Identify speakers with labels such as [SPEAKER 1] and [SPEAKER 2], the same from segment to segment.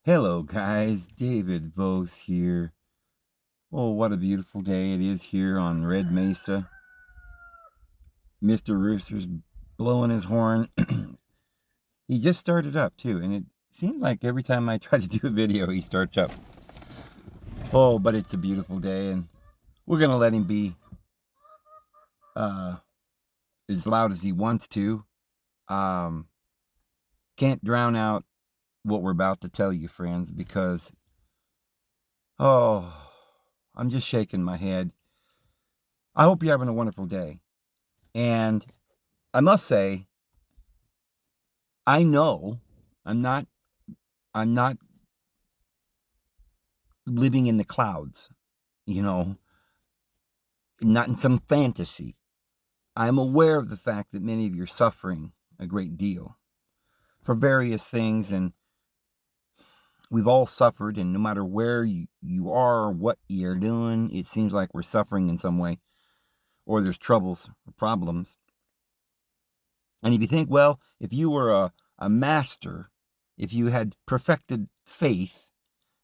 [SPEAKER 1] Hello guys, David Vose here. Oh, what a beautiful day it is here on Red Mesa. Mr. Rooster's blowing his horn. He just started up too, and it seems like every time I try to do a video, he starts up. Oh, but it's a beautiful day, and we're gonna let him be uh, as loud as he wants to. Um, can't drown out what we're about to tell you, friends, because oh, I'm just shaking my head. I hope you're having a wonderful day. And I must say, I know I'm not living in the clouds, you know, not in some fantasy. I'm aware of the fact that many of you are suffering a great deal for various things, and we've all suffered, and no matter where you are or what you're doing, it seems like we're suffering in some way, or there's troubles or problems. And if you think, well, if you were a master, if you had perfected faith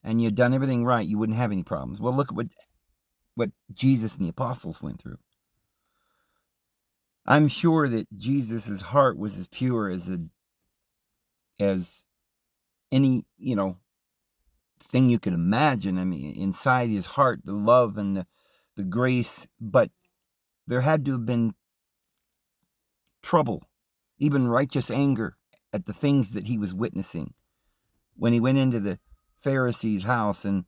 [SPEAKER 1] and you had done everything right, you wouldn't have any problems. Well, look at what Jesus and the apostles went through. I'm sure that Jesus' heart was as pure as any, thing you could imagine. I mean, inside his heart, the love and the grace, but there had to have been trouble, even righteous anger at the things that he was witnessing. When he went into the Pharisee's house and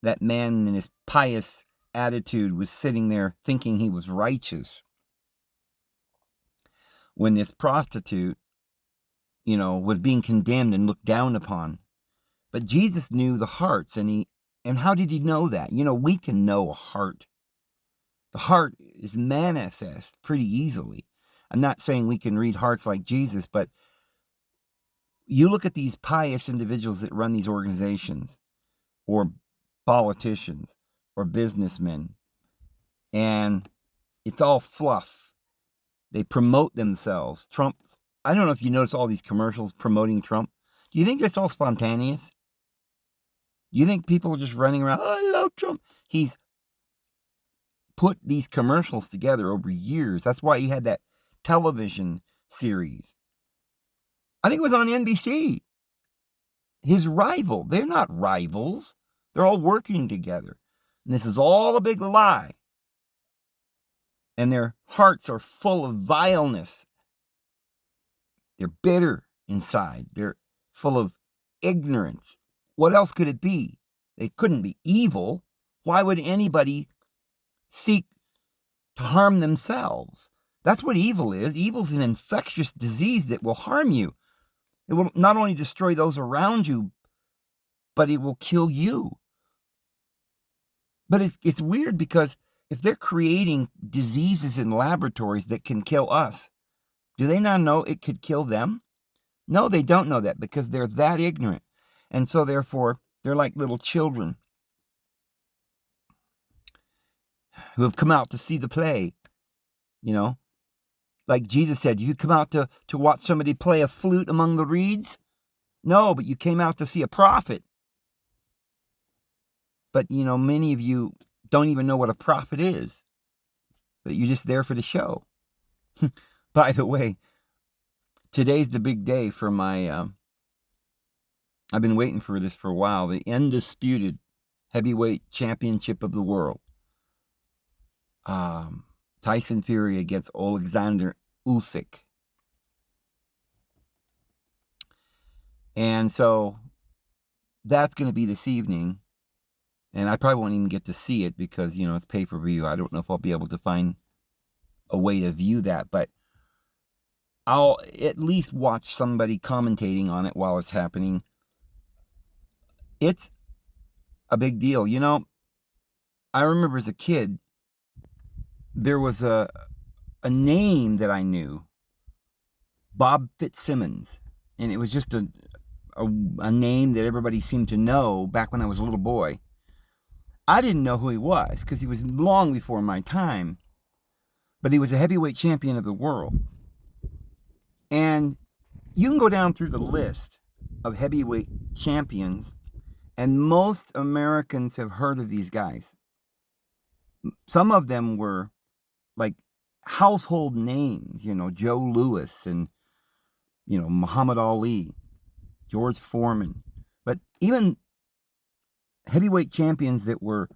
[SPEAKER 1] that man in his pious attitude was sitting there thinking he was righteous, when this prostitute, was being condemned and looked down upon. But Jesus knew the hearts, and how did he know that? We can know a heart. The heart is manifest pretty easily. I'm not saying we can read hearts like Jesus, but you look at these pious individuals that run these organizations, or politicians, or businessmen, and it's all fluff. They promote themselves. Trump, I don't know if you notice all these commercials promoting Trump. Do you think that's all spontaneous? Do you think people are just running around, oh, I love Trump? He's put these commercials together over years. That's why he had that television series. I think it was on NBC. His rival. They're not rivals. They're all working together. And this is all a big lie. And their hearts are full of vileness. They're bitter inside. They're full of ignorance. What else could it be? They couldn't be evil. Why would anybody seek to harm themselves? That's what evil is. Evil is an infectious disease that will harm you. It will not only destroy those around you, but it will kill you. But it's weird, because if they're creating diseases in laboratories that can kill us, do they not know it could kill them? No, they don't know that, because they're that ignorant. And so therefore, they're like little children who have come out to see the play. Like Jesus said, you come out to watch somebody play a flute among the reeds? No, but you came out to see a prophet. But, many of you don't even know what a prophet is. But you're just there for the show. By the way, today's the big day for my, I've been waiting for this for a while, the undisputed heavyweight championship of the world. Tyson Fury against Alexander Usyk. And so that's going to be this evening. And I probably won't even get to see it because, it's pay-per-view. I don't know if I'll be able to find a way to view that, but I'll at least watch somebody commentating on it while it's happening. It's a big deal. I remember as a kid, there was a name that I knew, Bob Fitzsimmons, and it was just a name that everybody seemed to know back when I was a little boy. I didn't know who he was because he was long before my time, but he was a heavyweight champion of the world. And you can go down through the list of heavyweight champions And most Americans have heard of these guys. Some of them were like household names, Joe Louis and, Muhammad Ali, George Foreman. But even heavyweight champions that were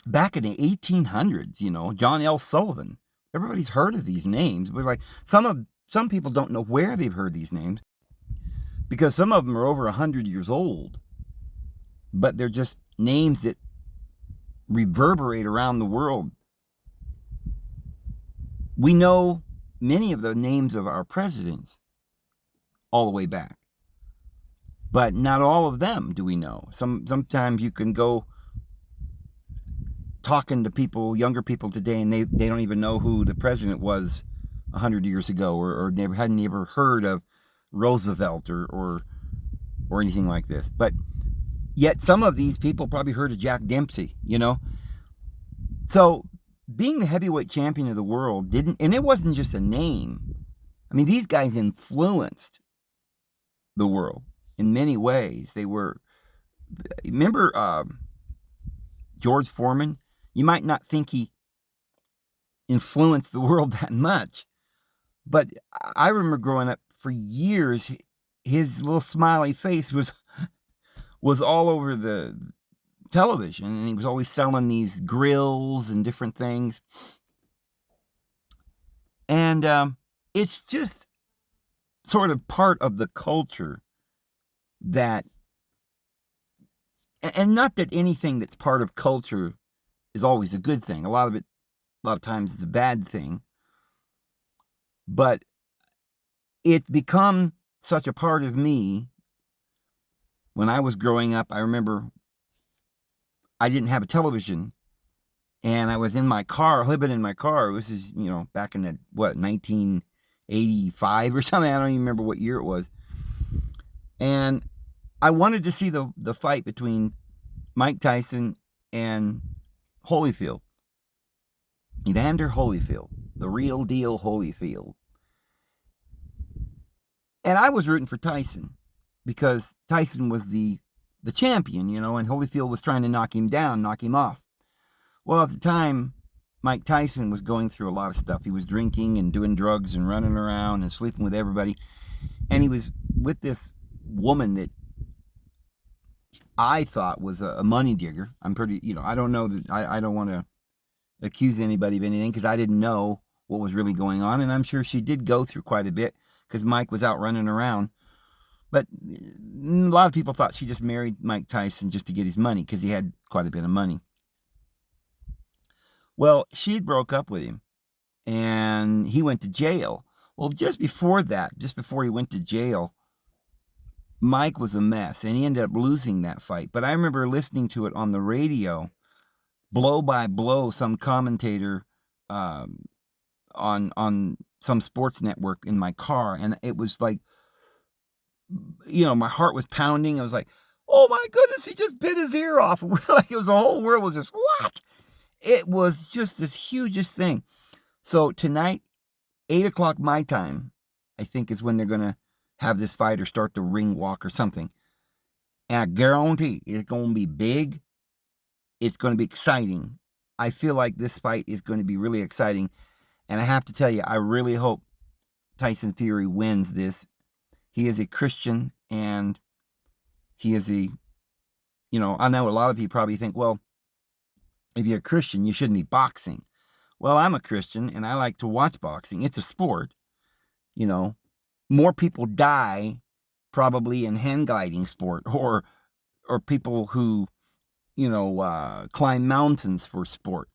[SPEAKER 1] back in the 1800s, John L. Sullivan. Everybody's heard of these names, but like some people don't know where they've heard these names because some of them are over 100 years old, but they're just names that reverberate around the world. We know many of the names of our presidents all the way back, but not all of them do we know. Sometimes you can go talking to people, younger people today, and they don't even know who the president was 100 years ago, or hadn't ever heard of Roosevelt or anything like this. But yet some of these people probably heard of Jack Dempsey, So being the heavyweight champion of the world and it wasn't just a name. I mean, these guys influenced the world in many ways. Remember George Foreman? You might not think he influenced the world that much, but I remember growing up for years, his little smiley face was all over the television, and he was always selling these grills and different things. And it's just sort of part of the culture that, and not that anything that's part of culture is always a good thing. A lot of times it's a bad thing. But it's become such a part of me. When I was growing up, I remember I didn't have a television, and I was in my car, living in my car. This is, back in 1985 or something. I don't even remember what year it was. And I wanted to see the fight between Mike Tyson and Holyfield. Evander Holyfield, the real deal Holyfield. And I was rooting for Tyson because Tyson was the champion, and Holyfield was trying to knock him down, knock him off. Well, at the time, Mike Tyson was going through a lot of stuff. He was drinking and doing drugs and running around and sleeping with everybody. And he was with this woman that I thought was a money digger. I'm pretty, I don't know that I don't want to accuse anybody of anything because I didn't know what was really going on. And I'm sure she did go through quite a bit because Mike was out running around. But a lot of people thought she just married Mike Tyson just to get his money because he had quite a bit of money. Well, she broke up with him and he went to jail. Well, just before he went to jail, Mike was a mess, and he ended up losing that fight. But I remember listening to it on the radio, blow by blow, some commentator on some sports network in my car, and it was like, my heart was pounding. I was like, oh my goodness, he just bit his ear off. Like, the whole world was just, what? It was just this hugest thing. So tonight, 8 o'clock my time, I think is when they're going to have this fighter start the ring walk or something. And I guarantee it's going to be big. It's going to be exciting. I feel like this fight is going to be really exciting. And I have to tell you, I really hope Tyson Fury wins this. He is a Christian, and he is I know a lot of people probably think, well, if you're a Christian, you shouldn't be boxing. Well, I'm a Christian, and I like to watch boxing. It's a sport. More people die probably in hang gliding sport or people who, climb mountains for sport.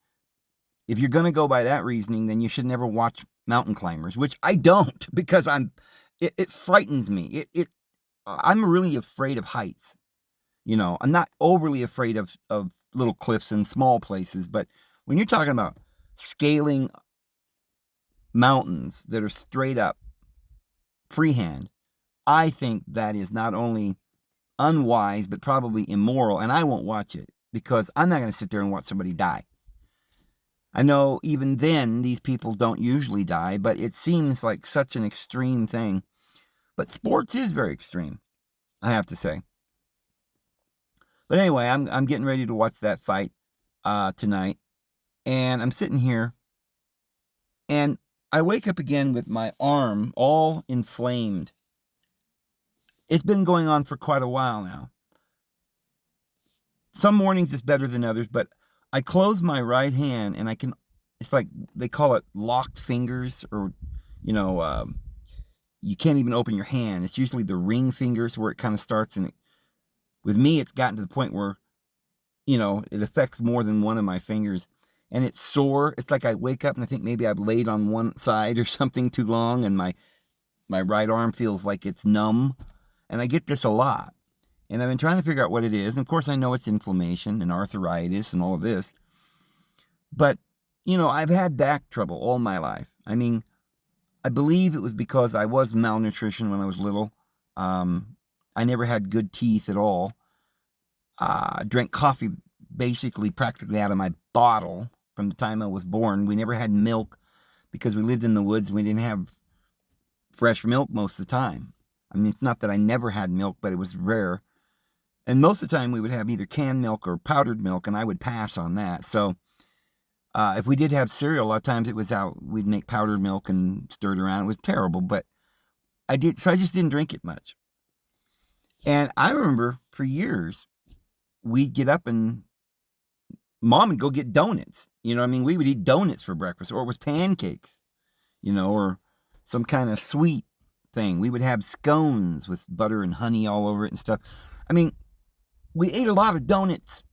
[SPEAKER 1] If you're going to go by that reasoning, then you should never watch mountain climbers, which I don't, because it frightens me. I'm really afraid of heights. I'm not overly afraid of little cliffs and small places, but when you're talking about scaling mountains that are straight up, freehand, I think that is not only unwise, but probably immoral, and I won't watch it because I'm not going to sit there and watch somebody die. I know even then these people don't usually die, but it seems like such an extreme thing. But sports is very extreme, I have to say. But anyway, I'm getting ready to watch that fight tonight, and I'm sitting here, and I wake up again with my arm all inflamed. It's been going on for quite a while now. Some mornings it's better than others, but I close my right hand and it's like they call it locked fingers, or, you can't even open your hand. It's usually the ring fingers where it kind of starts. And with me, it's gotten to the point where, it affects more than one of my fingers. And it's sore. It's like I wake up and I think maybe I've laid on one side or something too long, and my right arm feels like it's numb. And I get this a lot. And I've been trying to figure out what it is. And of course, I know it's inflammation and arthritis and all of this. But, I've had back trouble all my life. I mean, I believe it was because I was malnutrition when I was little. I never had good teeth at all. I drank coffee basically practically out of my bottle from the time I was born. We never had milk because we lived in the woods. We didn't have fresh milk most of the time. I mean, it's not that I never had milk, but it was rare. And most of the time we would have either canned milk or powdered milk, and I would pass on that. So if we did have cereal, a lot of times it was out. We'd make powdered milk and stir it around. It was terrible, but I just didn't drink it much. And I remember for years, we'd get up and Mom would go get donuts. We would eat donuts for breakfast, or it was pancakes, or some kind of sweet thing. We would have scones with butter and honey all over it and stuff. I mean, we ate a lot of donuts.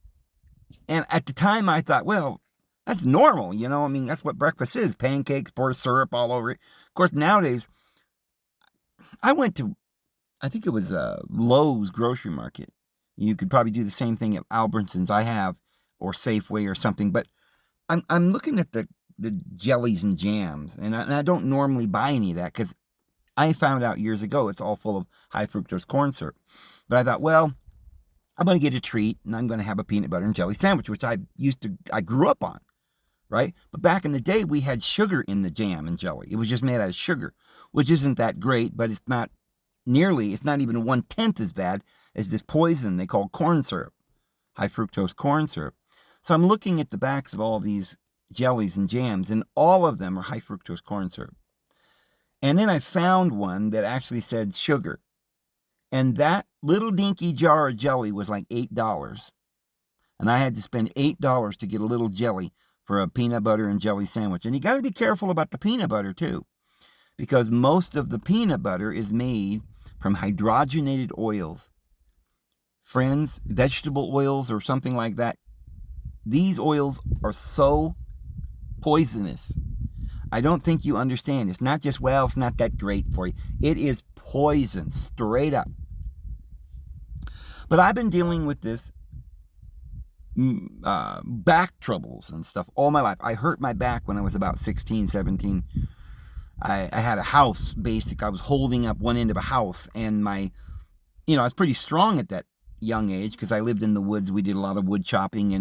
[SPEAKER 1] And at the time I thought, well, that's normal, that's what breakfast is. Pancakes, pour syrup all over it. Of course, nowadays, I went to, I think it was Lowe's grocery market. You could probably do the same thing at Albertsons, I have, or Safeway or something. But I'm looking at the jellies and jams, and I don't normally buy any of that because I found out years ago it's all full of high fructose corn syrup. But I thought, well, I'm going to get a treat, and I'm going to have a peanut butter and jelly sandwich, which I grew up on, right? But back in the day, we had sugar in the jam and jelly. It was just made out of sugar, which isn't that great, but it's not even 1/10 as bad as this poison they call corn syrup, high fructose corn syrup. So I'm looking at the backs of all these jellies and jams, and all of them are high fructose corn syrup. And then I found one that actually said sugar. And that little dinky jar of jelly was like $8. And I had to spend $8 to get a little jelly for a peanut butter and jelly sandwich. And you got to be careful about the peanut butter too, because most of the peanut butter is made from hydrogenated oils. Friends, vegetable oils or something like that. These oils are so poisonous. I don't think you understand. It's not just, well, it's not that great for you. It is poison, straight up. But I've been dealing with this back troubles and stuff all my life. I hurt my back when I was about 16, 17. I had a house, I was holding up one end of a house, and I was pretty strong at that young age because I lived in the woods. We did a lot of wood chopping,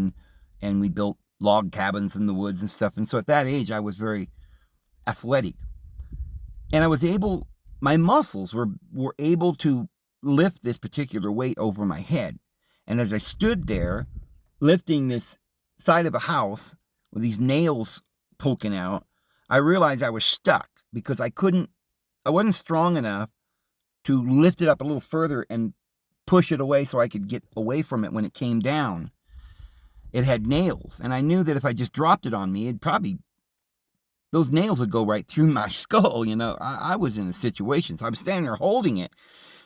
[SPEAKER 1] and we built log cabins in the woods and stuff. And so at that age, I was very athletic. And my muscles were able to lift this particular weight over my head. And as I stood there lifting this side of a house with these nails poking out, I realized I was stuck because I wasn't strong enough to lift it up a little further and push it away so I could get away from it when it came down. It had nails, and I knew that if I just dropped it on me, those nails would go right through my skull. I was in a situation, so I'm standing there holding it,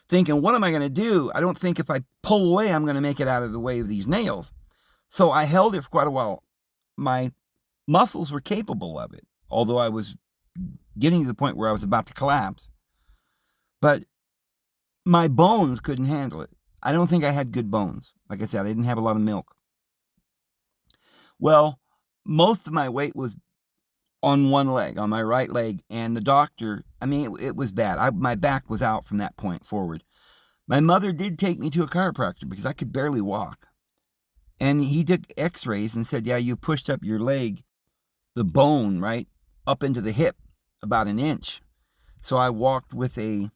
[SPEAKER 1] thinking, what am I going to do? I don't think if I pull away, I'm going to make it out of the way of these nails. So I held it for quite a while. My muscles were capable of it, although I was getting to the point where I was about to collapse. But my bones couldn't handle it. I don't think I had good bones. Like I said, I didn't have a lot of milk. Well, most of my weight was on one leg, on my right leg, and the doctor, it was bad. My back was out from that point forward. My mother did take me to a chiropractor because I could barely walk. And he took x-rays and said, yeah, you pushed up your leg, the bone, right, up into the hip, about an inch. So I walked with a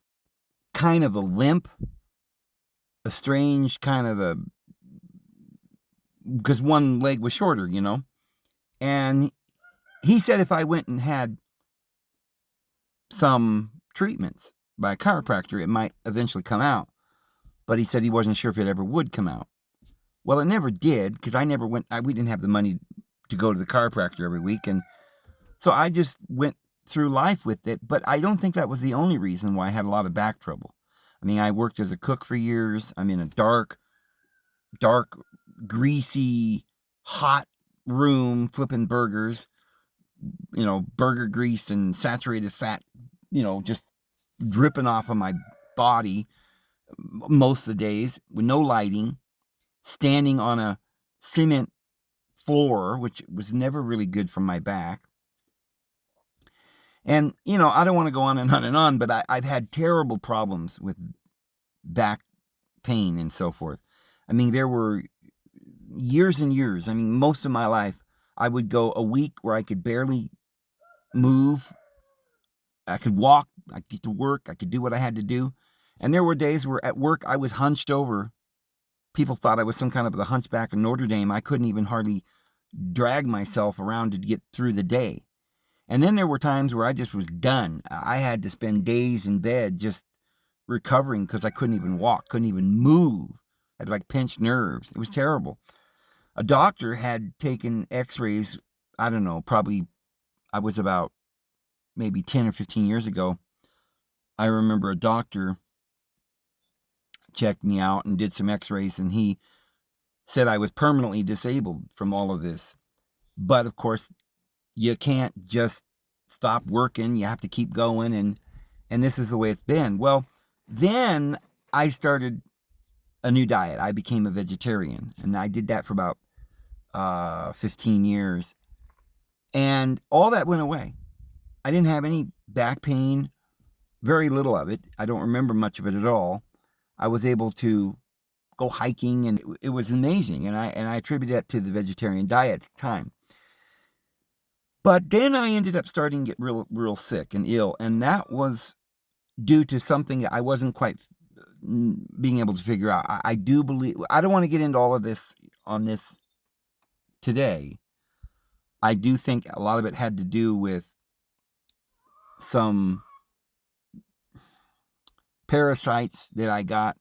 [SPEAKER 1] kind of a limp, a strange kind of because one leg was shorter, And he said if I went and had some treatments by a chiropractor, it might eventually come out. But he said he wasn't sure if it ever would come out. Well, it never did, because we didn't have the money to go to the chiropractor every week. And so I just went through life with it. But I don't think that was the only reason why I had a lot of back trouble. I mean, I worked as a cook for years. I'm in a dark, greasy, hot room flipping burgers, burger grease and saturated fat, just dripping off of my body most of the days with no lighting, standing on a cement floor, which was never really good for my back. And, I don't want to go on and on and on, but I've had terrible problems with back pain and so forth. I mean, there were years and years. I mean, most of my life, I would go a week where I could barely move. I could walk, I could get to work, I could do what I had to do. And there were days where at work I was hunched over. People thought I was some kind of the hunchback of Notre Dame. I couldn't even hardly drag myself around to get through the day. And then there were times where I just was done. I had to spend days in bed just recovering because I couldn't even walk, couldn't even move. I had like pinched nerves. It was terrible. A doctor had taken x-rays, I don't know, probably I was about maybe 10 or 15 years ago. I remember a doctor checked me out and did some x-rays, and he said I was permanently disabled from all of this. But of course, you can't just stop working. You have to keep going, and this is the way it's been. Well, then I started a new diet. I became a vegetarian, and I did that for about 15 years. And all that went away. I didn't have any back pain, very little of it. I don't remember much of it at all. I was able to go hiking, and it was amazing. And I attribute that to the vegetarian diet at the time. But then I ended up starting to get real sick and ill, and that was due to something I wasn't quite being able to figure out. I do believe, I don't want to get into all of this on this today. I do think a lot of it had to do with some parasites that I got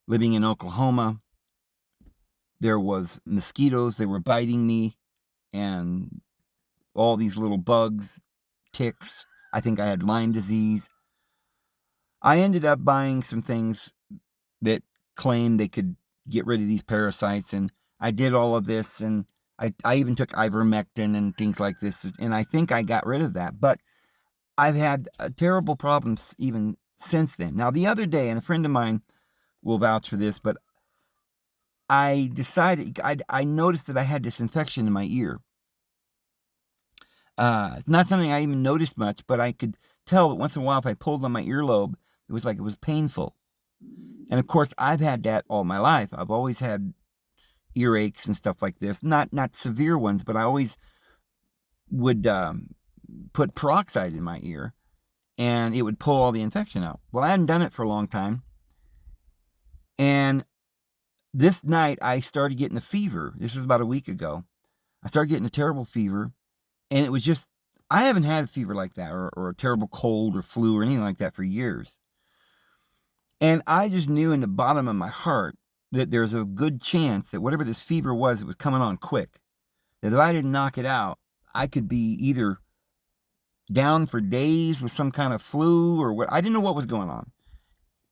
[SPEAKER 1] living in Oklahoma. There was mosquitoes, they were biting me, and all these little bugs, ticks. I think I had Lyme disease. I ended up buying some things that claimed they could get rid of these parasites, and I did all of this, and I even took ivermectin and things like this, and I think I got rid of that. But I've had terrible problems even since then. Now, the other day, and a friend of mine will vouch for this, but I decided, I noticed that I had this infection in my ear. It's not something I even noticed much, but I could tell that once in a while if I pulled on my earlobe, it was like it was painful. And of course, I've had that all my life. I've always had earaches and stuff like this. Not severe ones, but I always would put peroxide in my ear, and it would pull all the infection out. Well, I hadn't done it for a long time. And this night, I started getting a fever. This was about a week ago. I started getting a terrible fever. And it was just, I haven't had a fever like that, or a terrible cold or flu or anything like that for years. And I just knew in the bottom of my heart that there's a good chance that whatever this fever was, it was coming on quick. That if I didn't knock it out, I could be either down for days with some kind of flu or what. I didn't know what was going on.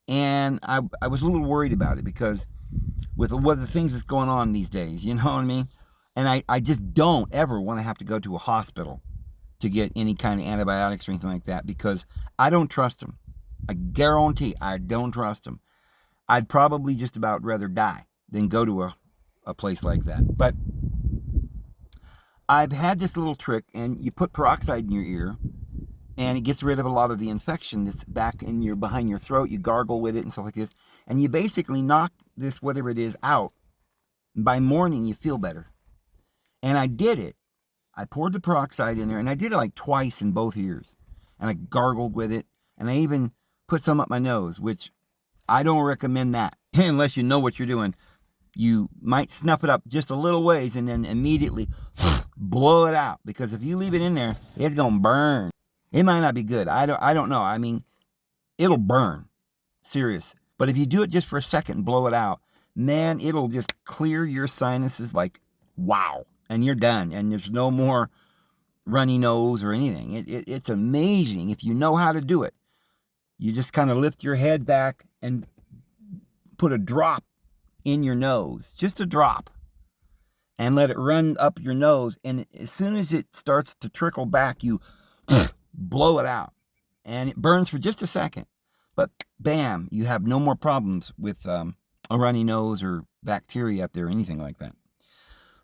[SPEAKER 1] And I was a little worried about it because with what the things that's going on these days, you know what I mean? And I just don't ever want to have to go to a hospital to get any kind of antibiotics or anything like that because I don't trust them. I guarantee I don't trust them. I'd probably just about rather die than go to a place like that. But I've had this little trick, and you put peroxide in your ear, and it gets rid of a lot of the infection that's back in behind your throat. You gargle with it and stuff like this, and you basically knock this, whatever it is, out. And by morning, you feel better. And I did it. I poured the peroxide in there, and I did it like twice in both ears. And I gargled with it, and I even put some up my nose, which I don't recommend that unless you know what you're doing. you might snuff it up just a little ways and then immediately blow it out. Because if you leave it in there, it's going to burn. It might not be good. I don't know. I mean, it'll burn. Serious. But if you do it just for a second and blow it out, man, it'll just clear your sinuses like, wow. And you're done. And there's no more runny nose or anything. It's amazing if you know how to do it. You just kind of lift your head back and put a drop in your nose, just a drop, and let it run up your nose. And as soon as it starts to trickle back, you blow it out. And it burns for just a second. But bam, you have no more problems with a runny nose or bacteria up there or anything like that.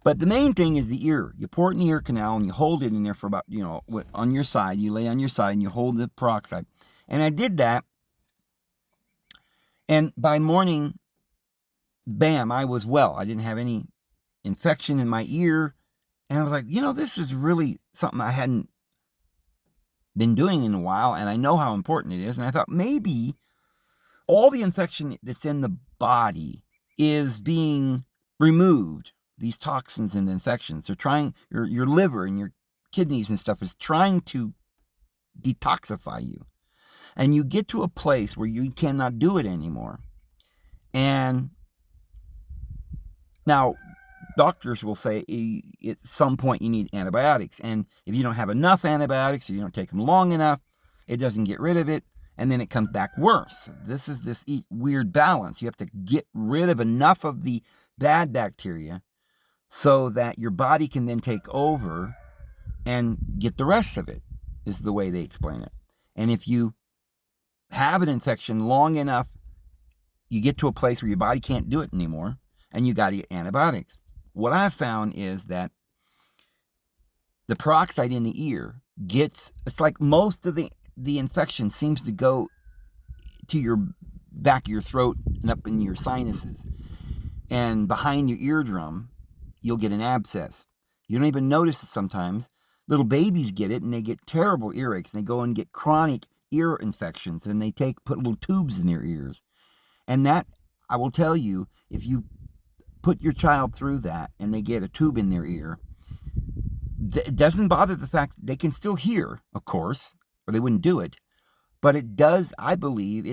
[SPEAKER 1] But the main thing is the ear. You pour it in the ear canal and you hold it in there for about, on your side. You lay on your side and you hold the peroxide. And I did that. And by morning, bam, I was well. I didn't have any infection in my ear. And I was like, this is really something I hadn't been doing in a while. And I know how important it is. And I thought maybe all the infection that's in the body is being removed. These toxins and infections. They're trying, your liver and your kidneys and stuff is trying to detoxify you. And you get to a place where you cannot do it anymore. And now, doctors will say at some point you need antibiotics. And if you don't have enough antibiotics or you don't take them long enough, it doesn't get rid of it. And then it comes back worse. This is this weird balance. You have to get rid of enough of the bad bacteria so that your body can then take over and get the rest of it, is the way they explain it. And if you have an infection long enough, you get to a place where your body can't do it anymore, and you got to get antibiotics. What I've found is that the peroxide in the ear it's like most of the infection seems to go to your back of your throat and up in your sinuses. And behind your eardrum, you'll get an abscess. You don't even notice it sometimes. Little babies get it, and they get terrible earaches, and they go and get chronic ear infections, and they put little tubes in their ears. And that, I will tell you, if you put your child through that, and they get a tube in their ear, it doesn't bother the fact that they can still hear, of course, or they wouldn't do it. But it does, I believe,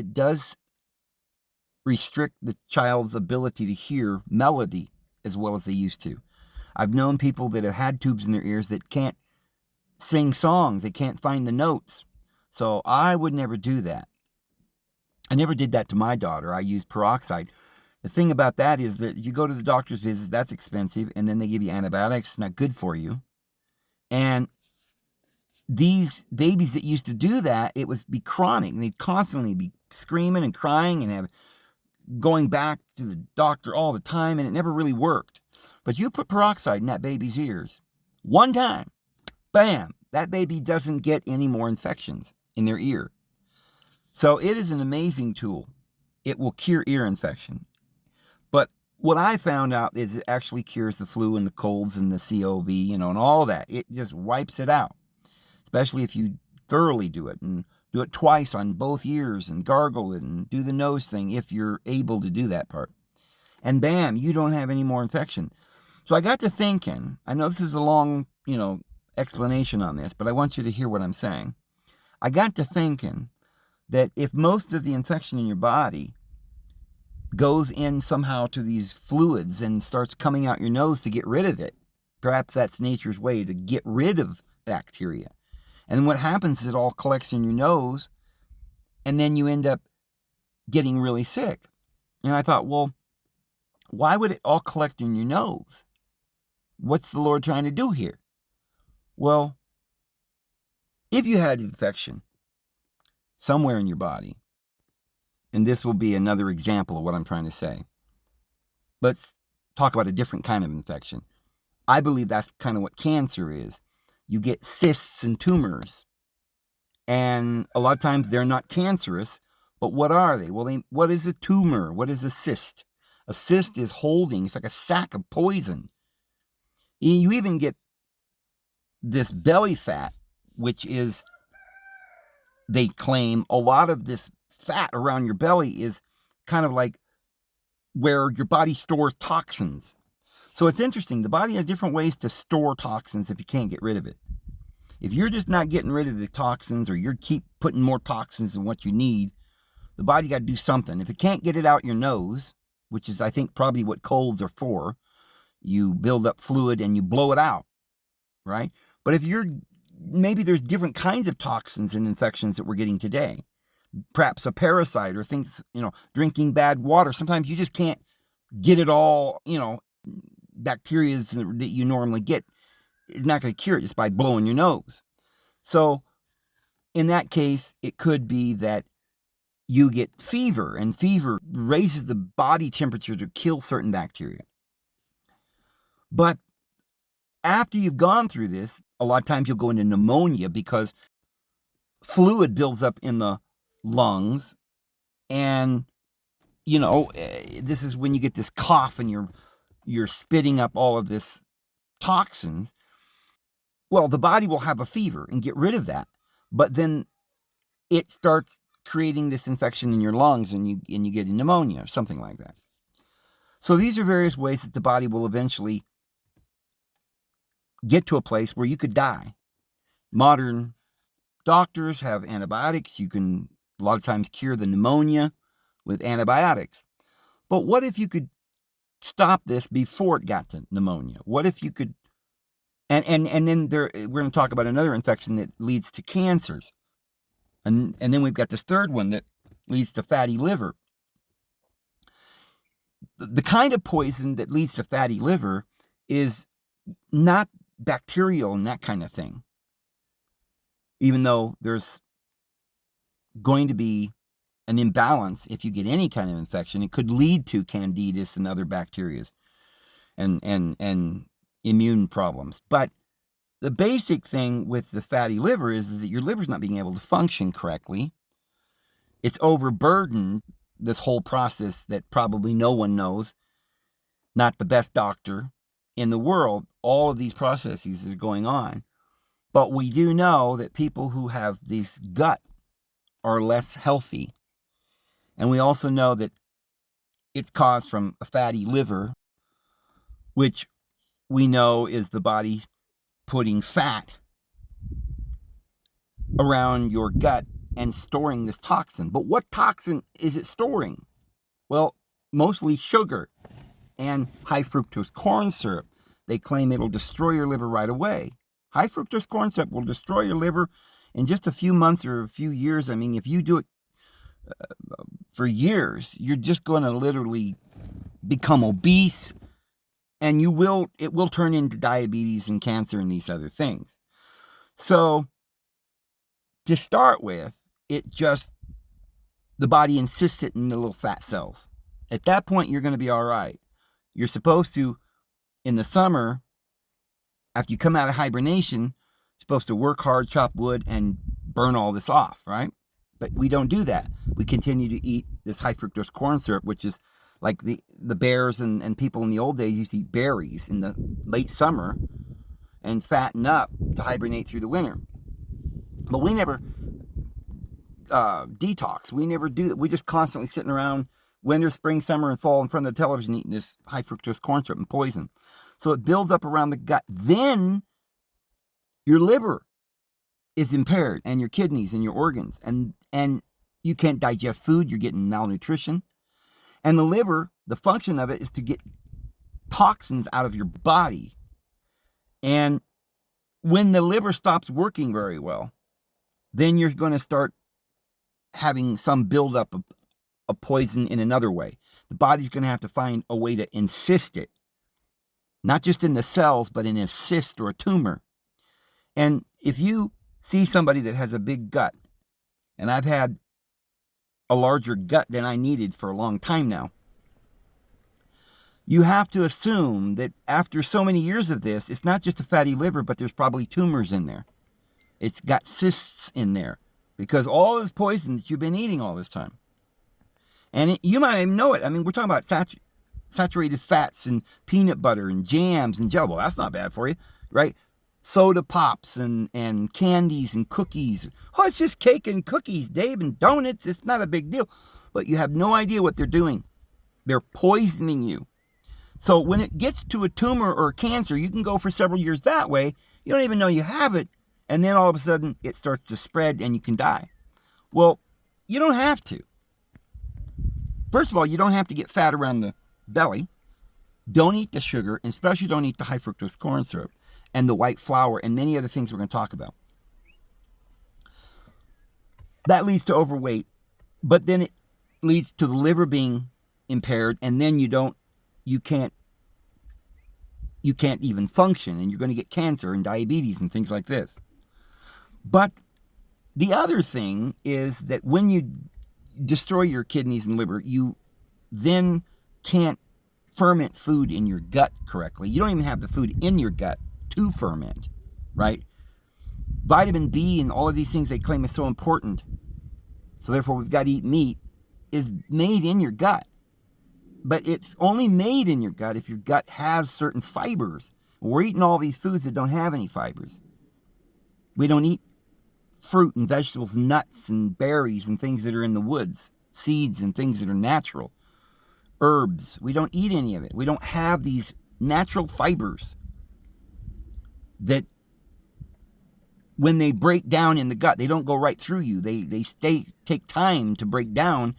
[SPEAKER 1] restrict the child's ability to hear melody as well as they used to. I've known people that have had tubes in their ears that can't sing songs. They can't find the notes. So I would never do that. I never did that to my daughter. I used peroxide. The thing about that is that you go to the doctor's visit, that's expensive, and then they give you antibiotics. It's not good for you. And these babies that used to do that, it would be chronic. They'd constantly be screaming and crying and going back to the doctor all the time, and it never really worked. But you put peroxide in that baby's ears one time, bam, that baby doesn't get any more infections in their ear. So it is an amazing tool. It will cure ear infection. But what I found out is it actually cures the flu and the colds and the COVID, and all that. It just wipes it out, especially if you thoroughly do it and do it twice on both ears and gargle it and do the nose thing if you're able to do that part. And bam, you don't have any more infection. So I got to thinking, I know this is a long, explanation on this, but I want you to hear what I'm saying. I got to thinking that if most of the infection in your body goes in somehow to these fluids and starts coming out your nose to get rid of it, perhaps that's nature's way to get rid of bacteria. And what happens is it all collects in your nose, and then you end up getting really sick. And I thought, well, why would it all collect in your nose? What's the Lord trying to do here? Well, if you had infection somewhere in your body, and this will be another example of what I'm trying to say, let's talk about a different kind of infection. I believe that's kind of what cancer is. You get cysts and tumors, and a lot of times they're not cancerous, but what are they? Well, what is a tumor? What is a cyst? A cyst is it's like a sack of poison. You even get this belly fat, which is, they claim, a lot of this fat around your belly is kind of like where your body stores toxins. So it's interesting. The body has different ways to store toxins if you can't get rid of it. If you're just not getting rid of the toxins, or you keep putting more toxins than what you need, the body got to do something. If it can't get it out your nose, which is, I think, probably what colds are for, you build up fluid and you blow it out, right? But if maybe there's different kinds of toxins and infections that we're getting today. Perhaps a parasite, or things, drinking bad water. Sometimes you just can't get it all, bacteria that you normally get is not going to cure it just by blowing your nose. So in that case, it could be that you get fever, and fever raises the body temperature to kill certain bacteria. But after you've gone through this, a lot of times you'll go into pneumonia because fluid builds up in the lungs, and this is when you get this cough and you're spitting up all of this toxins. Well, the body will have a fever and get rid of that, but then it starts creating this infection in your lungs, and you get pneumonia or something like that. So these are various ways that the body will eventually get to a place where you could die. Modern doctors have antibiotics. You can a lot of times cure the pneumonia with antibiotics. But what if you could stop this before it got to pneumonia? What if you could, and then we're going to talk about another infection that leads to cancers. And then we've got this third one that leads to fatty liver. The kind of poison that leads to fatty liver is not bacterial and that kind of thing. Even though there's going to be an imbalance if you get any kind of infection, it could lead to candidias and other bacteria and immune problems. But the basic thing with the fatty liver is that your liver's not being able to function correctly. It's overburdened, this whole process that probably no one knows, not the best doctor in the world. All of these processes is going on. But we do know that people who have this gut are less healthy. And we also know that it's caused from a fatty liver, which we know is the body putting fat around your gut and storing this toxin. But what toxin is it storing? Well, mostly sugar and high fructose corn syrup. They claim it'll destroy your liver right away. High fructose corn syrup will destroy your liver in just a few months or a few years. I mean, if you do it for years, you're just going to literally become obese, and it will turn into diabetes and cancer and these other things. So to start with, the body insists it in the little fat cells. At that point, you're going to be all right. You're supposed to, in the summer, after you come out of hibernation, you're supposed to work hard, chop wood, and burn all this off, right? But we don't do that. We continue to eat this high fructose corn syrup, which is like the bears and people in the old days used to eat berries in the late summer and fatten up to hibernate through the winter. But we never detox. We never do that. We just constantly sitting around winter, spring, summer, and fall in front of the television eating this high fructose corn syrup and poison. So it builds up around the gut. Then your liver is impaired, and your kidneys and your organs, and you can't digest food. You're getting malnutrition. And the liver, the function of it is to get toxins out of your body. And when the liver stops working very well, then you're going to start having some buildup of poison in another way. The body's going to have to find a way to encysted it, not just in the cells, but in a cyst or a tumor. And if you see somebody that has a big gut, and I've had a larger gut than I needed for a long time now, you have to assume that after so many years of this, it's not just a fatty liver, but there's probably tumors in there. It's got cysts in there because all this poison that you've been eating all this time. And you might even know it. I mean, we're talking about saturated fats and peanut butter and jams and gel. Well, that's not bad for you, right? Soda pops and candies and cookies. Oh, it's just cake and cookies, Dave, and donuts. It's not a big deal. But you have no idea what they're doing They're poisoning you. So when it gets to a tumor or a cancer, you can go for several years that way. You don't even know you have it. And then all of a sudden it starts to spread and you can die. Well, you don't have to. First of all, you don't have to get fat around the belly. Don't eat the sugar, and especially don't eat the high fructose corn syrup and the white flour and many other things we're going to talk about. That leads to overweight, but then it leads to the liver being impaired, and then you can't even function, and you're going to get cancer and diabetes and things like this. But the other thing is that when you destroy your kidneys and liver, you then can't ferment food in your gut correctly. You don't even have the food in your gut to ferment, right? Vitamin B and all of these things they claim is so important, so therefore we've got to eat meat, is made in your gut. But it's only made in your gut if your gut has certain fibers. We're eating all these foods that don't have any fibers. We don't eat fruit and vegetables, nuts and berries and things that are in the woods, seeds and things that are natural, herbs. We don't eat any of it. We don't have these natural fibers that when they break down in the gut, they don't go right through you. They take time to break down,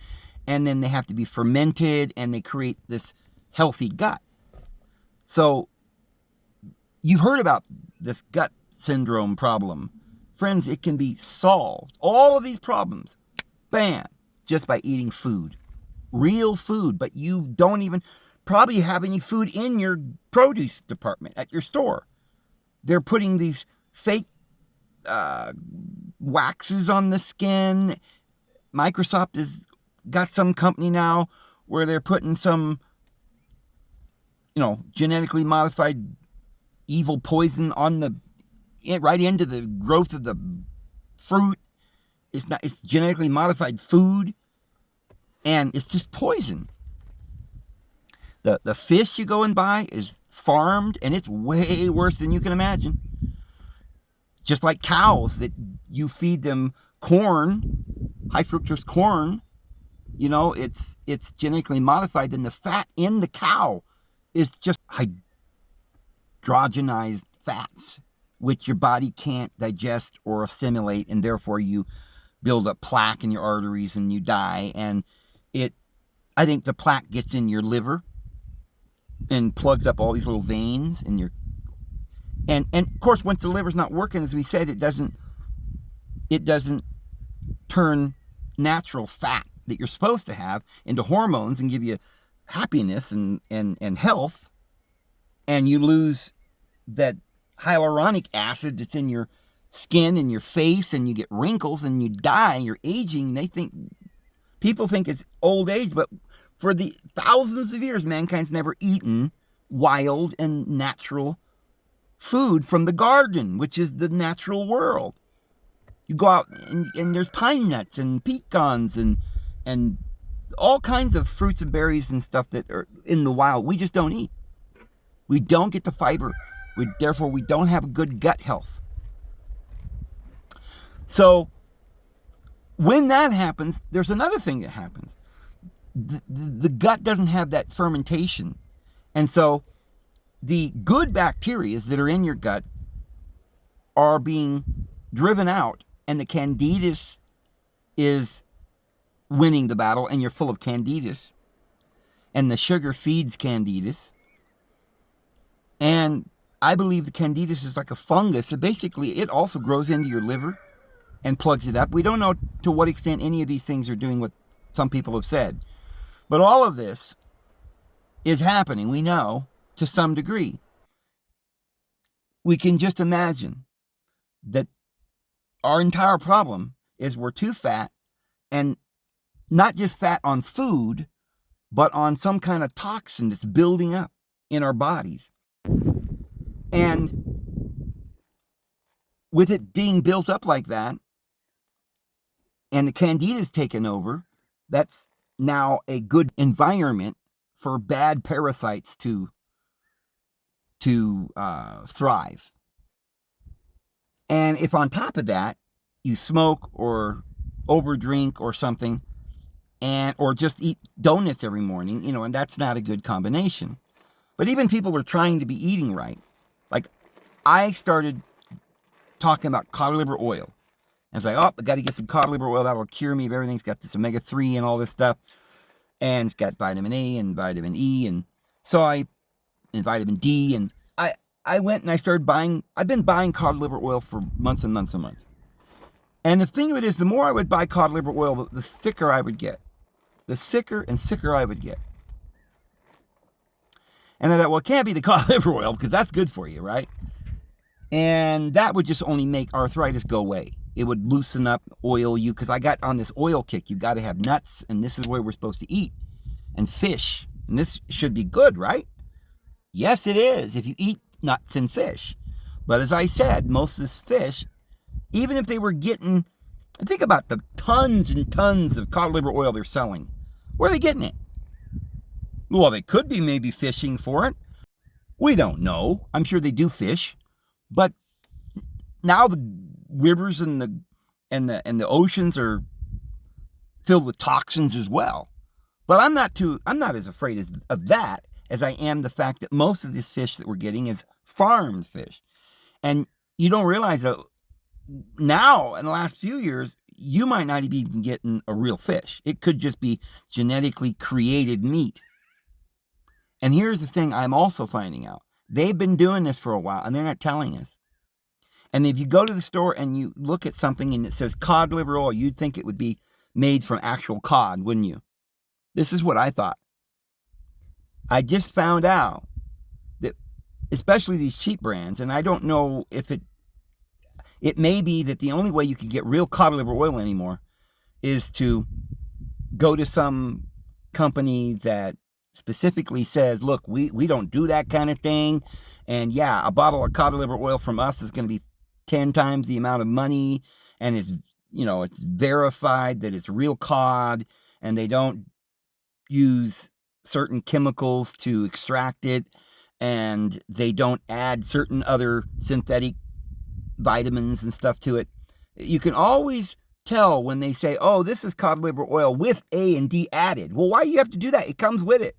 [SPEAKER 1] and then they have to be fermented, and they create this healthy gut. So you've heard about this gut syndrome problem. Friends, it can be solved. All of these problems, bam, just by eating food. Real food, but you don't even probably have any food in your produce department at your store. They're putting these fake waxes on the skin. Microsoft has got some company now where they're putting some, genetically modified evil poison on right into the growth of the fruit. It's genetically modified food, and it's just poison. The fish you go and buy is farmed, and it's way worse than you can imagine. Just like cows that you feed them corn, high fructose corn, it's genetically modified, then the fat in the cow is just hydrogenized fats, which your body can't digest or assimilate, and therefore you build up plaque in your arteries and you die. And I think the plaque gets in your liver and plugs up all these little veins in your, and of course, once the liver's not working, as we said, it doesn't turn natural fat that you're supposed to have into hormones and give you happiness and health, and you lose that hyaluronic acid that's in your skin and your face, and you get wrinkles and you die and you're aging. People think it's old age, but for the thousands of years, mankind's never eaten wild and natural food from the garden, which is the natural world. You go out and there's pine nuts and pecans and all kinds of fruits and berries and stuff that are in the wild. We just don't eat. We don't get the fiber. Therefore, we don't have a good gut health. So when that happens, there's another thing that happens. The gut doesn't have that fermentation. And so the good bacteria that are in your gut are being driven out, and the candidus is winning the battle, and you're full of candidus, and the sugar feeds candidus. And I believe the candidus is like a fungus. So basically, it also grows into your liver and plugs it up. We don't know to what extent any of these things are doing what some people have said. But all of this is happening, we know, to some degree. We can just imagine that our entire problem is we're too fat, and not just fat on food, but on some kind of toxin that's building up in our bodies. And with it being built up like that, and the candida's taken over, that's now a good environment for bad parasites to thrive. And if on top of that you smoke or overdrink or something, or just eat donuts every morning, and that's not a good combination. But even people are trying to be eating right. Like, I started talking about cod liver oil. I was like, oh, I got to get some cod liver oil. That'll cure me of everything. It's got this omega-3 and all this stuff. And it's got vitamin A and vitamin E. And vitamin D. And I went and I started buying. I've been buying cod liver oil for months and months and months. And the thing of it is, the more I would buy cod liver oil, the sicker I would get. The sicker and sicker I would get. And I thought, well, it can't be the cod liver oil because that's good for you, right? And that would just only make arthritis go away. It would loosen up, oil you, because I got on this oil kick. You got to have nuts, and this is where we're supposed to eat, and fish. And this should be good, right? Yes, it is, if you eat nuts and fish. But as I said, most of this fish, even if they were getting, think about the tons and tons of cod liver oil they're selling. Where are they getting it? Well, they could be maybe fishing for it. We don't know. I'm sure they do fish. But now the rivers and the oceans are filled with toxins as well. But I'm not as afraid of that as I am the fact that most of this fish that we're getting is farmed fish. And you don't realize that now, in the last few years, you might not even be getting a real fish. It could just be genetically created meat. And here's the thing I'm also finding out. They've been doing this for a while, and they're not telling us. And if you go to the store and you look at something and it says cod liver oil, you'd think it would be made from actual cod, wouldn't you? This is what I thought. I just found out that, especially these cheap brands, and I don't know if it may be that the only way you can get real cod liver oil anymore is to go to some company that specifically says, look, we don't do that kind of thing. And yeah, a bottle of cod liver oil from us is going to be 10 times the amount of money. And it's verified that it's real cod, and they don't use certain chemicals to extract it, and they don't add certain other synthetic vitamins and stuff to it. You can always tell when they say, oh, this is cod liver oil with A and D added. Well, why do you have to do that? It comes with it.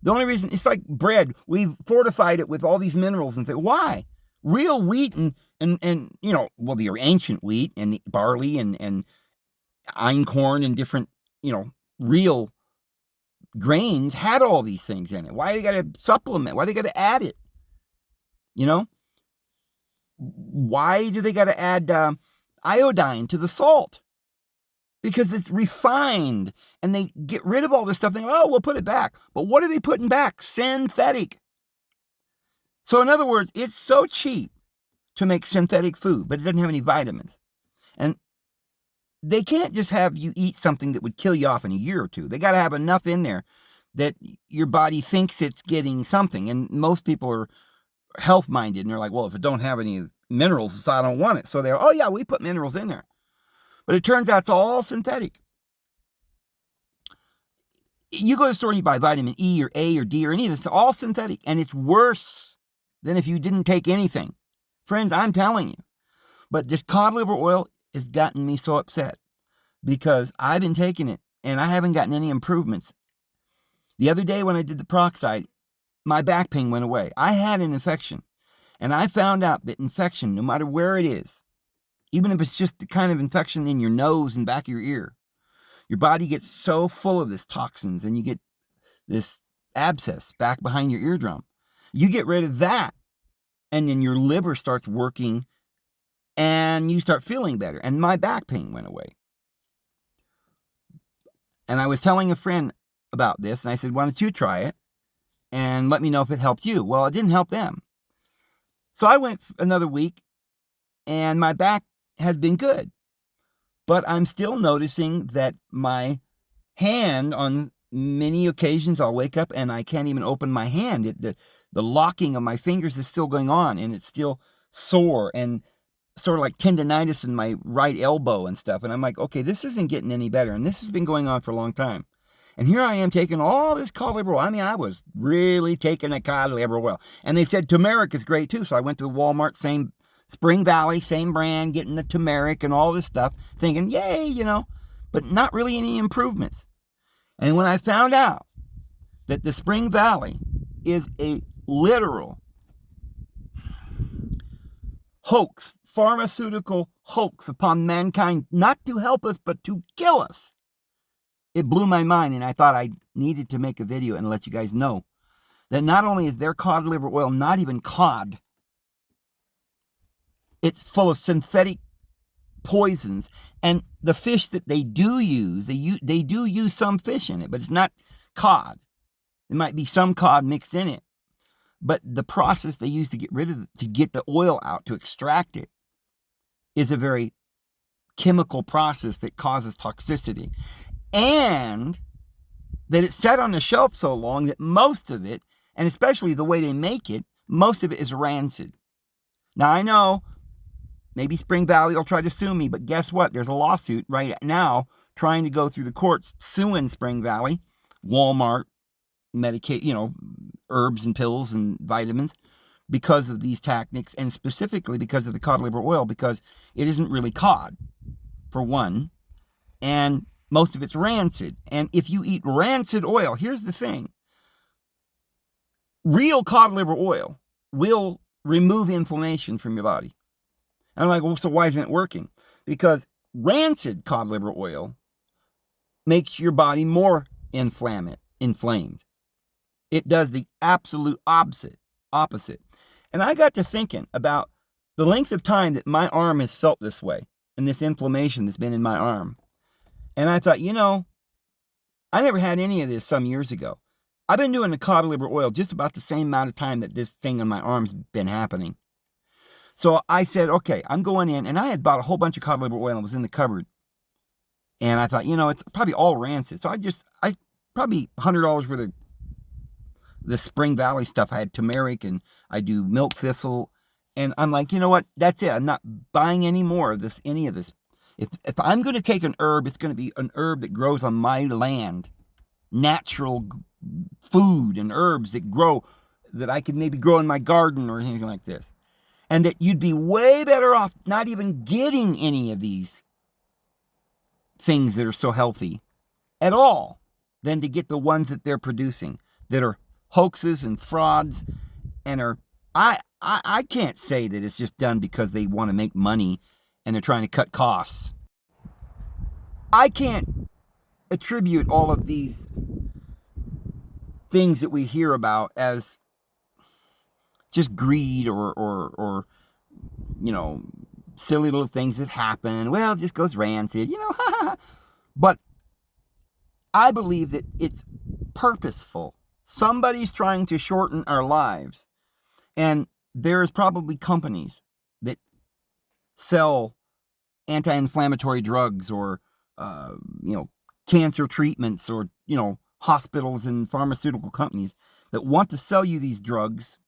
[SPEAKER 1] The only reason, it's like bread. We've fortified it with all these minerals and things. Why? Real wheat and the ancient wheat and the barley and einkorn and different, real grains had all these things in it. Why do they got to supplement? Why do they got to add it? Why do they got to add iodine to the salt? Because it's refined, and they get rid of all this stuff. They go, oh, we'll put it back. But what are they putting back? Synthetic. So in other words, it's so cheap to make synthetic food, but it doesn't have any vitamins. And they can't just have you eat something that would kill you off in a year or two. They got to have enough in there that your body thinks it's getting something. And most people are health-minded, and they're like, well, if it don't have any minerals, I don't want it. So they're, oh yeah, we put minerals in there. But it turns out it's all synthetic. You go to the store and you buy vitamin E or A or D or any of this, it's all synthetic. And it's worse than if you didn't take anything. Friends, I'm telling you. But this cod liver oil has gotten me so upset because I've been taking it and I haven't gotten any improvements. The other day when I did the peroxide, my back pain went away. I had an infection. And I found out that infection, no matter where it is, even if it's just the kind of infection in your nose and back of your ear, your body gets so full of this toxins and you get this abscess back behind your eardrum. You get rid of that, and then your liver starts working and you start feeling better. And my back pain went away. And I was telling a friend about this, and I said, why don't you try it and let me know if it helped you? Well, it didn't help them. So I went another week, and my back has been good. But I'm still noticing that my hand, on many occasions, I'll wake up and I can't even open my hand. The locking of my fingers is still going on, and it's still sore and sort of like tendonitis in my right elbow and stuff. And I'm like, okay, this isn't getting any better. And this has been going on for a long time. And here I am taking all this cod liver oil. I mean, I was really taking a cod liver oil. And they said turmeric is great too. So I went to the Walmart, Spring Valley, same brand, getting the turmeric and all this stuff, thinking, yay, but not really any improvements. And when I found out that the Spring Valley is a literal hoax, pharmaceutical hoax upon mankind, not to help us, but to kill us, it blew my mind, and I thought I needed to make a video and let you guys know that not only is their cod liver oil not even cod, it's full of synthetic poisons. And the fish that they do use, they do use some fish in it, but it's not cod. There might be some cod mixed in it. But the process they use to get rid of it, to get the oil out, to extract it, is a very chemical process that causes toxicity. And that it's set on the shelf so long that most of it, and especially the way they make it, most of it is rancid. Now, I know maybe Spring Valley will try to sue me, but guess what? There's a lawsuit right now trying to go through the courts suing Spring Valley, Walmart, herbs and pills and vitamins, because of these tactics, and specifically because of the cod liver oil, because it isn't really cod, for one, and most of it's rancid. And if you eat rancid oil, here's the thing. Real cod liver oil will remove inflammation from your body. And I'm like, well, so why isn't it working? Because rancid cod liver oil makes your body more inflamed. It does the absolute opposite. And I got to thinking about the length of time that my arm has felt this way, and this inflammation that's been in my arm. And I thought, I never had any of this some years ago. I've been doing the cod liver oil just about the same amount of time that this thing on my arm's been happening. So I said, okay, I'm going in, and I had bought a whole bunch of cod liver oil and it was in the cupboard. And I thought, it's probably all rancid. So I probably $100 worth of the Spring Valley stuff. I had turmeric and I do milk thistle. And I'm like, you know what? That's it. I'm not buying any more of any of this. If I'm going to take an herb, it's going to be an herb that grows on my land. Natural food and herbs that grow, that I could maybe grow in my garden or anything like this. And that you'd be way better off not even getting any of these things that are so healthy at all than to get the ones that they're producing that are hoaxes and frauds and are, I can't say that it's just done because they want to make money and they're trying to cut costs. I can't attribute all of these things that we hear about as just greed or silly little things that happen. Well, it just goes rancid, But I believe that it's purposeful. Somebody's trying to shorten our lives. And there's probably companies that sell anti-inflammatory drugs or, cancer treatments or, hospitals and pharmaceutical companies that want to sell you these drugs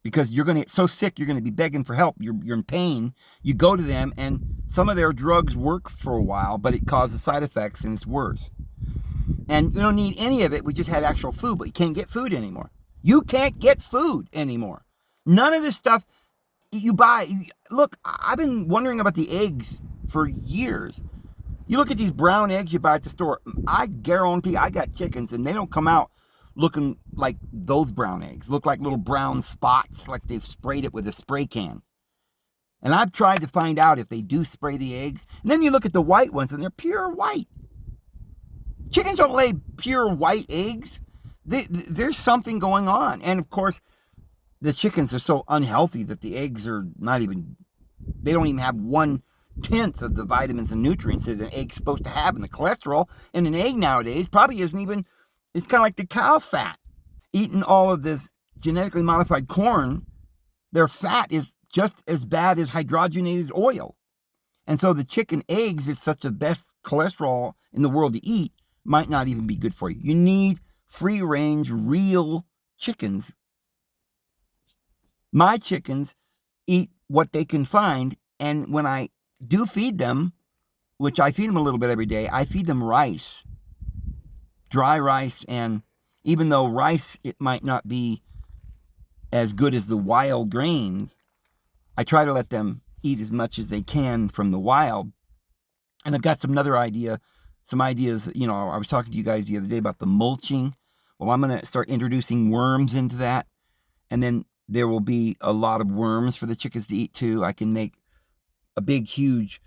[SPEAKER 1] because you're going to get so sick, you're going to be begging for help. You're in pain. You go to them, and some of their drugs work for a while, but it causes side effects, and it's worse. And you don't need any of it. We just had actual food, but you can't get food anymore. You can't get food anymore. None of this stuff you buy. Look, I've been wondering about the eggs for years. You look at these brown eggs you buy at the store. I guarantee I got chickens, and they don't come out looking like those brown eggs. Look like little brown spots, like they've sprayed it with a spray can. And I've tried to find out if they do spray the eggs. And then you look at the white ones, and they're pure white. Chickens don't lay pure white eggs. There's something going on. And, of course, the chickens are so unhealthy that the eggs are they don't even have 1/10 of the vitamins and nutrients that an egg's supposed to have, and the cholesterol in an egg nowadays probably isn't even, it's kind of like the cow fat. Eating all of this genetically modified corn, their fat is just as bad as hydrogenated oil. And so the chicken eggs is such the best cholesterol in the world to eat, might not even be good for you. You need free-range, real chickens. My chickens eat what they can find, and when I do feed them, which I feed them a little bit every day, I feed them rice, dry rice. And even though rice, it might not be as good as the wild grains, I try to let them eat as much as they can from the wild. And I've got some ideas. You know, I was talking to you guys the other day about the mulching. Well, I'm going to start introducing worms into that. And then there will be a lot of worms for the chickens to eat too. I can make a big, huge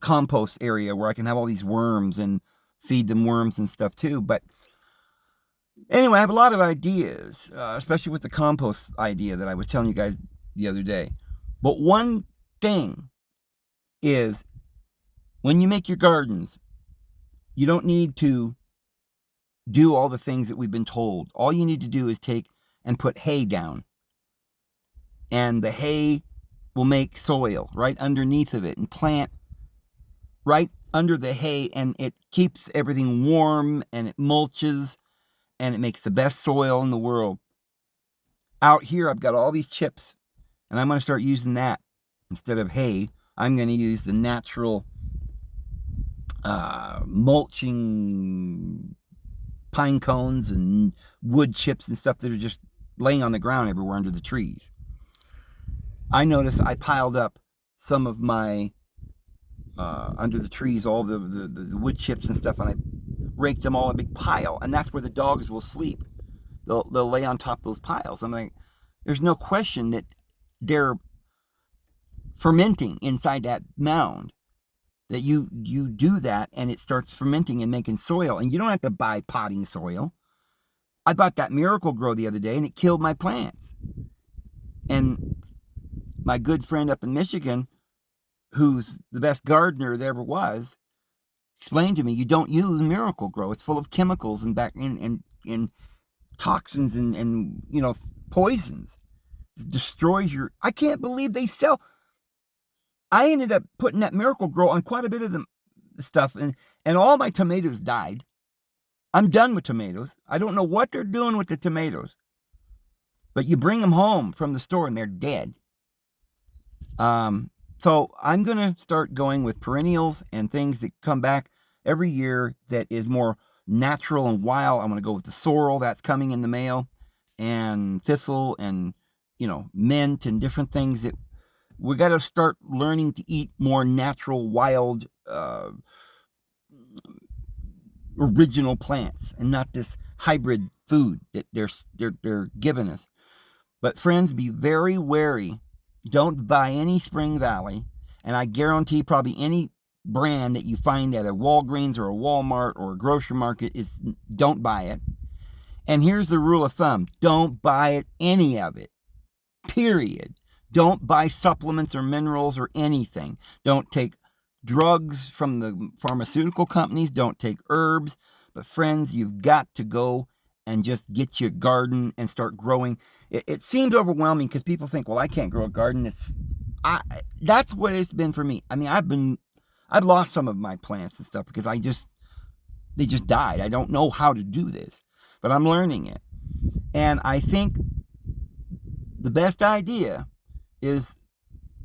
[SPEAKER 1] compost area where I can have all these worms and feed them worms and stuff too. But anyway, I have a lot of ideas, especially with the compost idea that I was telling you guys the other day. But one thing is, when you make your gardens, you don't need to do all the things that we've been told. All you need to do is take and put hay down. And the hay will make soil right underneath of it, and plant right under the hay, and it keeps everything warm, and it mulches, and it makes the best soil in the world. Out here, I've got all these chips, and I'm going to start using that instead of hay. I'm going to use the natural mulching pine cones and wood chips and stuff that are just laying on the ground everywhere under the trees. I noticed I piled up some of my under the trees, all the wood chips and stuff, and I raked them all in a big pile, and that's where the dogs will sleep. They'll lay on top of those piles. I'm like, there's no question that they're fermenting inside that mound. That you do that, and it starts fermenting and making soil, and you don't have to buy potting soil. I bought that Miracle Grow the other day, and it killed my plants. And my good friend up in Michigan, who's the best gardener there ever was, explained to me, you don't use Miracle Grow. It's full of chemicals and toxins and you know, poisons. It destroys your... I can't believe they sell... I ended up putting that Miracle Grow on quite a bit of the stuff, and all my tomatoes died. I'm done with tomatoes. I don't know what they're doing with the tomatoes. But you bring them home from the store and they're dead. So I'm going to start going with perennials and things that come back every year that is more natural and wild. I'm going to go with the sorrel that's coming in the mail, and thistle, and, you know, mint, and different things that we got to start learning to eat more natural, wild, original plants, and not this hybrid food that they're giving us. But friends, be very wary. Don't buy any Spring Valley, and I guarantee probably any brand that you find at a Walgreens or a Walmart or a grocery market don't buy it. And here's the rule of thumb: don't buy it, any of it. Period. Don't buy supplements or minerals or anything. Don't take drugs from the pharmaceutical companies. Don't take herbs. But friends, you've got to go and just get your garden and start growing. It seems overwhelming because people think, well, I can't grow a garden. That's what it's been for me. I mean, I've lost some of my plants and stuff because they just died. I don't know how to do this, but I'm learning it. And I think the best idea is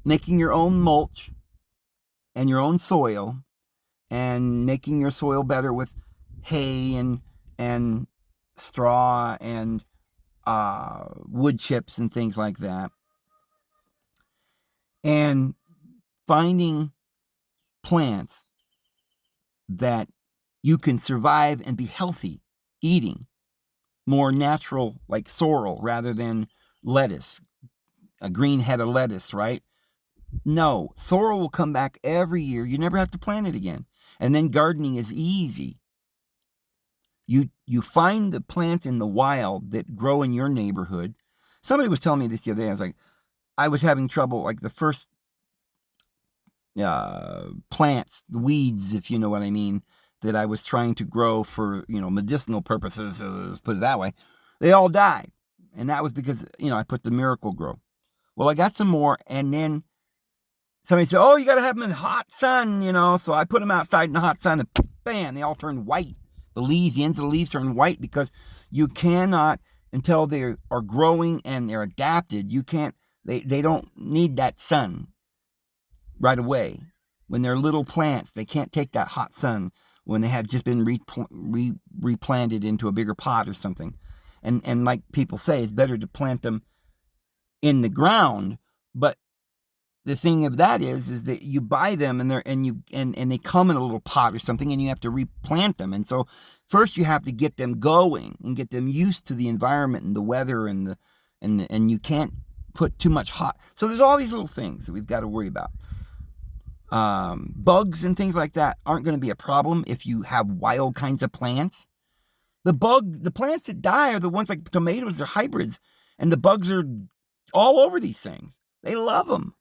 [SPEAKER 1] making your own mulch and your own soil, and making your soil better with hay and straw and wood chips and things like that, and finding plants that you can survive and be healthy eating, more natural, like sorrel rather than lettuce, a green head of lettuce, right? No, sorrel will come back every year. You never have to plant it again. And then gardening is easy. You find the plants in the wild that grow in your neighborhood. Somebody was telling me this the other day. I was having trouble, like the first plants, the weeds, if you know what I mean, that I was trying to grow for, you know, medicinal purposes, let's put it that way. They all died. And that was because, you know, I put the Miracle Grow. Well, I got some more, and then somebody said, oh, you got to have them in hot sun, you know. So I put them outside in the hot sun, and bam, they all turned white. The ends of the leaves turn white, because you cannot, until they are growing and they're adapted, they don't need that sun right away. When they're little plants, they can't take that hot sun when they have just been replanted into a bigger pot or something. And like people say, it's better to plant them in the ground, but the thing of that is that you buy them and they come in a little pot or something, and you have to replant them. And so first you have to get them going and get them used to the environment and the weather and you can't put too much hot. So there's all these little things that we've got to worry about. Bugs and things like that aren't going to be a problem if you have wild kinds of plants. The plants that die are the ones like tomatoes. They're hybrids, and the bugs are all over these things. They love them.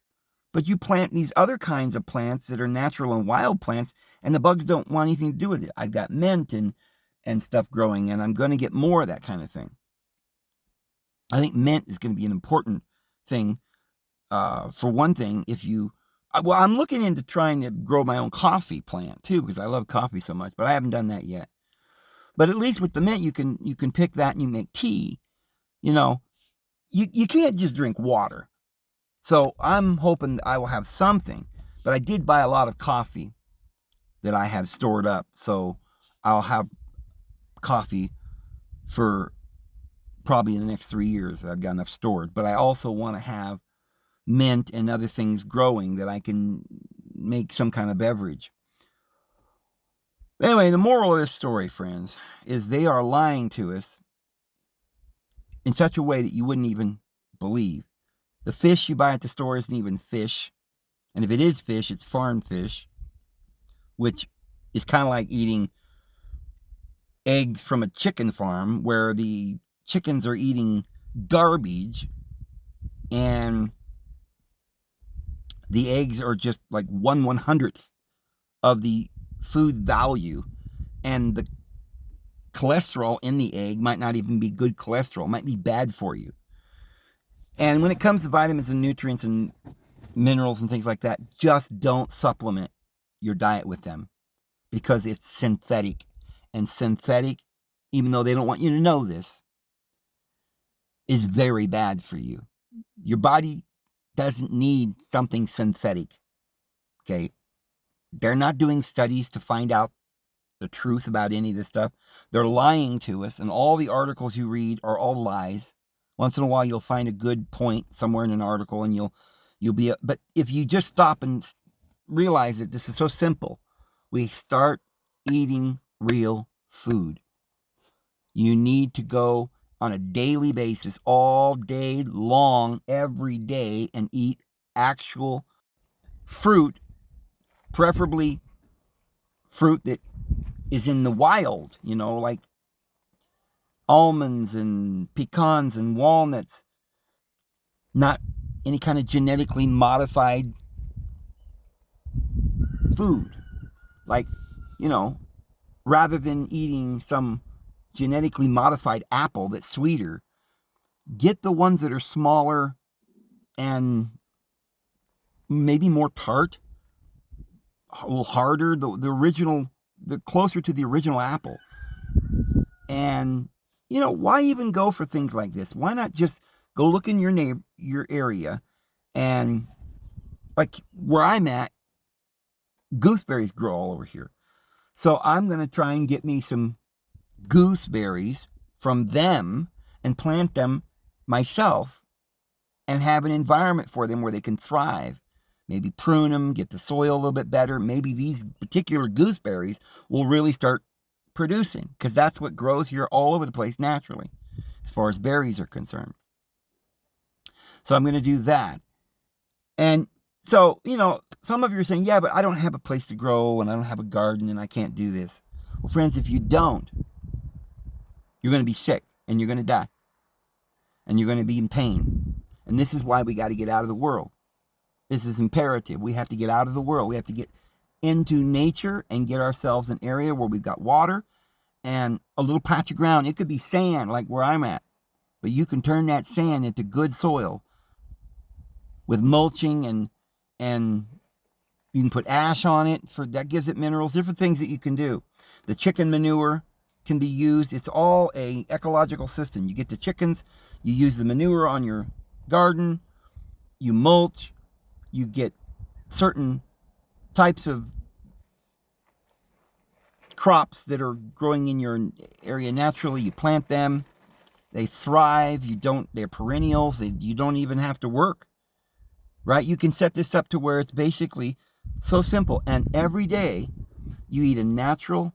[SPEAKER 1] But you plant these other kinds of plants that are natural and wild plants, and the bugs don't want anything to do with it. I've got mint and stuff growing, and I'm going to get more of that kind of thing. I think mint is going to be an important thing. For one thing, I'm looking into trying to grow my own coffee plant too, because I love coffee so much, but I haven't done that yet. But at least with the mint, you can pick that and you make tea. You can't just drink water. So I'm hoping I will have something. But I did buy a lot of coffee that I have stored up. So I'll have coffee for probably in the next 3 years. I've got enough stored. But I also want to have mint and other things growing that I can make some kind of beverage. Anyway, the moral of this story, friends, is they are lying to us in such a way that you wouldn't even believe. The fish you buy at the store isn't even fish. And if it is fish, it's farm fish, which is kind of like eating eggs from a chicken farm where the chickens are eating garbage and the eggs are just like 1/100th of the food value, and the cholesterol in the egg might not even be good cholesterol. It might be bad for you. And when it comes to vitamins and nutrients and minerals and things like that, just don't supplement your diet with them, because it's synthetic. And synthetic, even though they don't want you to know this, is very bad for you. Your body doesn't need something synthetic. Okay? They're not doing studies to find out the truth about any of this stuff. They're lying to us, and all the articles you read are all lies. Once in a while, you'll find a good point somewhere in an article, and you'll be. But if you just stop and realize that this is so simple, we start eating real food. You need to go on a daily basis, all day long, every day, and eat actual fruit, preferably fruit that is in the wild, like almonds and pecans and walnuts, not any kind of genetically modified food. Like, rather than eating some genetically modified apple that's sweeter, get the ones that are smaller and maybe more tart, a little harder, the closer to the original apple. And why even go for things like this? Why not just go look in your area, and like where I'm at, gooseberries grow all over here. So I'm going to try and get me some gooseberries from them and plant them myself and have an environment for them where they can thrive. Maybe prune them, get the soil a little bit better. Maybe these particular gooseberries will really start producing, because that's what grows here all over the place naturally, as far as berries are concerned. So I'm going to do that. And so, some of you are saying, yeah, but I don't have a place to grow, and I don't have a garden, and I can't do this. Well, friends, if you don't, you're going to be sick, and you're going to die, and you're going to be in pain. And this is why we got to get out of the world. This is imperative. We have to get out of the world. We have to get into nature and get ourselves an area where we've got water and a little patch of ground. It could be sand like where I'm at, but you can turn that sand into good soil with mulching, and you can put ash on it that gives it minerals, different things that you can do. The chicken manure can be used. It's all a ecological system. You get the chickens, you use the manure on your garden, you mulch, you get certain types of crops that are growing in your area naturally. You plant them, they thrive. They're perennials. You don't even have to work. right? You can set this up to where it's basically so simple. And every day you eat a natural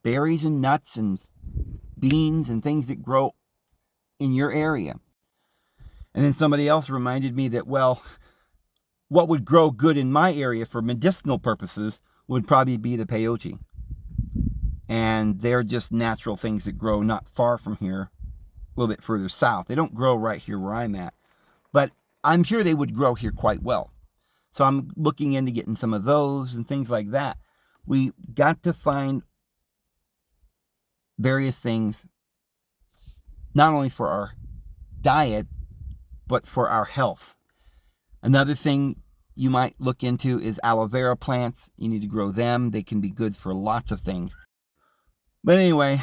[SPEAKER 1] berries and nuts and beans and things that grow in your area. And then somebody else reminded me that, well, what would grow good in my area for medicinal purposes would probably be the peyote. And they're just natural things that grow not far from here, a little bit further south. They don't grow right here where I'm at, but I'm sure they would grow here quite well. So I'm looking into getting some of those and things like that. We got to find various things, not only for our diet, but for our health. Another thing you might look into is aloe vera plants. You need to grow them. They can be good for lots of things. But anyway,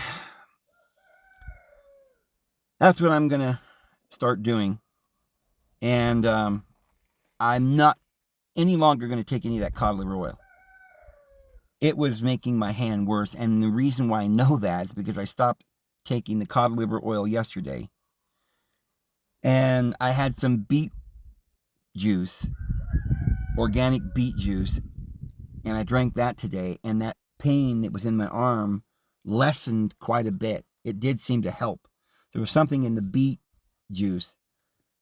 [SPEAKER 1] that's what I'm going to start doing. And I'm not any longer going to take any of that cod liver oil. It was making my hand worse. And the reason why I know that is because I stopped taking the cod liver oil yesterday. And I had some beet juice, organic beet juice, and I drank that today. And that pain that was in my arm lessened quite a bit. It did seem to help. There was something in the beet juice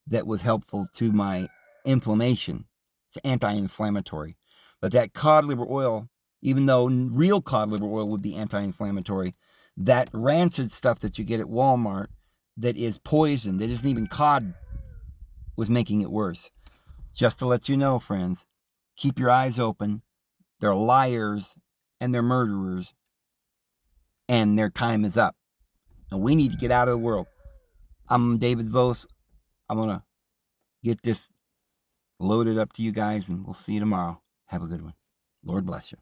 [SPEAKER 1] that was helpful to my inflammation. It's anti-inflammatory. But that cod liver oil, even though real cod liver oil would be anti-inflammatory, that rancid stuff that you get at Walmart that is poison, that isn't even cod, was making it worse. Just to let you know, friends, keep your eyes open. They're liars and they're murderers, and their time is up. And we need to get out of the world. I'm David Vose. I'm going to get this loaded up to you guys, and we'll see you tomorrow. Have a good one. Lord bless you.